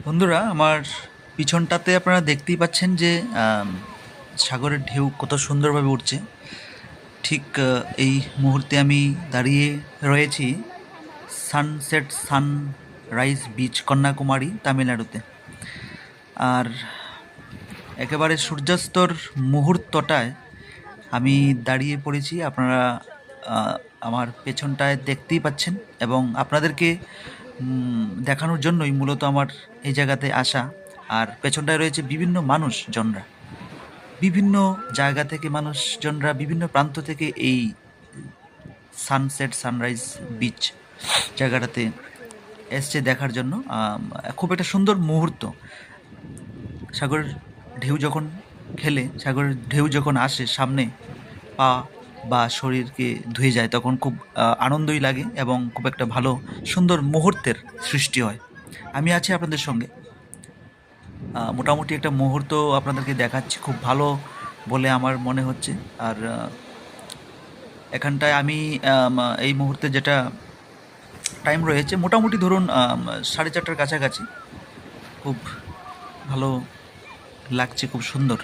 বন্ধুরা, আমার পিছনটাতে আপনারা দেখতেই পাচ্ছেন যে সাগরের ঢেউ কত সুন্দরভাবে উঠছে। ঠিক এই মুহূর্তে আমি দাঁড়িয়ে রয়েছি সানসেট সানরাইজ বিচ, কন্যাকুমারী, তামিলনাড়ুতে। আর একেবারে সূর্যাস্তর মুহূর্তটায় আমি দাঁড়িয়ে পড়েছি। আপনারা আহ, আমার পেছনটায় দেখতেই পাচ্ছেন, এবং আপনাদেরকে দেখানোর জন্যই মূলত আমার এই জায়গাতে আসা। আর পেছনটায় রয়েছে বিভিন্ন মানুষজনরা, বিভিন্ন জায়গা থেকে মানুষজনরা বিভিন্ন প্রান্ত থেকে এই সানসেট সানরাইজ বিচ জায়গাটাতে এসছে দেখার জন্য। খুব একটা সুন্দর মুহূর্ত। সাগরের ঢেউ যখন খেলে, সাগরের ঢেউ যখন আসে সামনে, পা বা শরীরকে ধুয়ে যায়, তখন খুব আনন্দই লাগে এবং খুব একটা ভালো সুন্দর মুহূর্তের সৃষ্টি হয়। আমি আছি আপনাদের সঙ্গে। মোটামুটি একটা মুহূর্ত আপনাদেরকে দেখাচ্ছি, খুব ভালো বলে আমার মনে হচ্ছে। আর এখানটায় আমি এই মুহূর্তে যেটা টাইম রয়েছে, মোটামুটি ধরুন 4:30টার কাছাকাছি। খুব ভালো লাগছে, খুব সুন্দর।